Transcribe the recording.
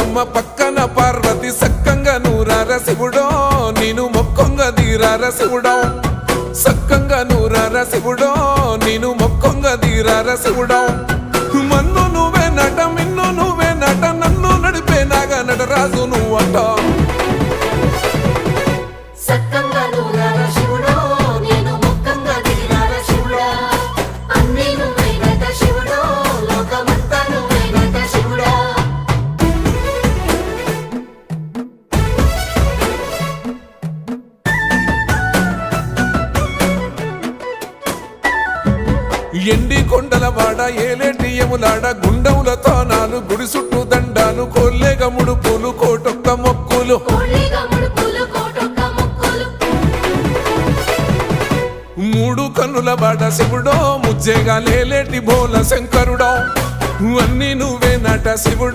పోచమ్మ పక్కన పార్వతి సక్కంగా నూరార శివుడో నేను మొక్కొంగ దీరార శివుడో సక్కంగా నూరార శివుడో నేను మొక్కొంగ దీరార శివుడో మన్ను నువ్వే నట మిన్ను నువ్వే నట నన్ను నడిపే నాగ నటరాజు నువ్వంట ఎండి కొండల వాడ ఏలేటి యములాడ గుండములతో నాలు గుడి చుట్టూ దండాలు కోల్లేగ ముడుపులు కోటొక్క మొక్కులు మూడు కన్నుల వాడ శివుడో ముజ్జేగా లేలేటి బోల శంకరుడో అన్నీ నువ్వే నట శివుడో